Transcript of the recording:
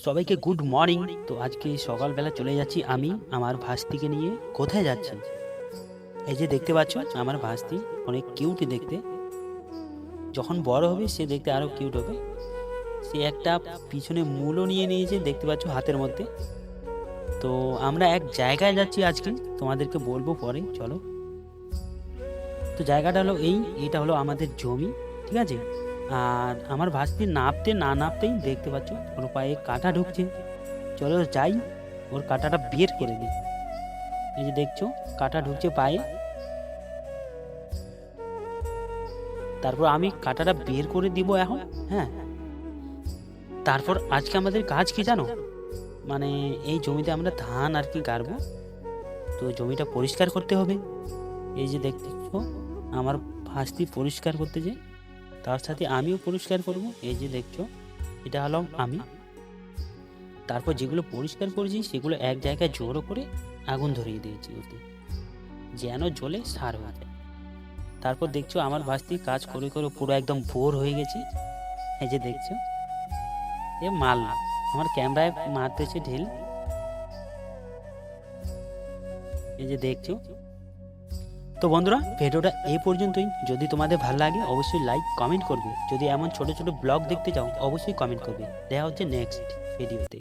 সবাইকে good morning. তো আজকে সকালবেলা চলে যাচ্ছি আমি আমার ভাস্তিকে নিয়ে। কোথায় যাচ্ছি? এই যে দেখতে পাচ্ছ আমার ভাস্তি, অনেক কিউট দেখতে। যখন বড় হবে সে দেখতে আরো কিউট হবে। সে একটা পিছনে মূলও নিয়ে নিয়েছে, দেখতে পাচ্ছ হাতের মধ্যে। তো আমরা এক জায়গায় যাচ্ছি আজকে, তোমাদেরকে বলবো পরে, চলো। তো জায়গাটা হলো এইটা হলো আমাদের জমি, ঠিক আছে। আর আমার ভাস্তি নাপতে না নাপতেই দেখতে পাচ্ছ ওর পায়ে কাঁটা ঢুকছে। চলো যাই, ওর কাঁটাটা বের করে দিই। এই যে দেখছো কাঁটা ঢুকছে পায়ে। তারপর আমি কাঁটাটা বের করে দিব এখন। হ্যাঁ, তারপর আজকে আমাদের কাজ কি জানো? মানে এই জমিতে আমরা ধান আর কি গাড়বো। তো জমিটা পরিষ্কার করতে হবে। এই যে দেখছো আমার ভাস্তি পরিষ্কার করতে যে, তার সাথে আমিও পরিষ্কার করব। এই যে দেখছো এটা হলো আমি। তারপর যেগুলো পরিষ্কার করেছি সেগুলো এক জায়গায় জড়ো করে আগুন ধরিয়ে দিয়েছি ওতে, যেন জ্বলে সার হয়ে যায়। তারপর দেখছো আমার ভাস্তি কাজ করে করে পুরো একদম ভোর হয়ে গেছে। এই যে দেখছো এ মাল না, আমার ক্যামেরায় মারতেছে ঢিল। এই যে দেখছো। তো বন্ধুরা, ভিডিওটা এই পর্যন্তই। যদি তোমাদের ভালো লাগে অবশ্যই লাইক কমেন্ট করবে। যদি এমন ছোট ছোট ব্লগ দেখতে চাও অবশ্যই কমেন্ট করবে। দেখা হচ্ছে নেক্সট ভিডিওতে।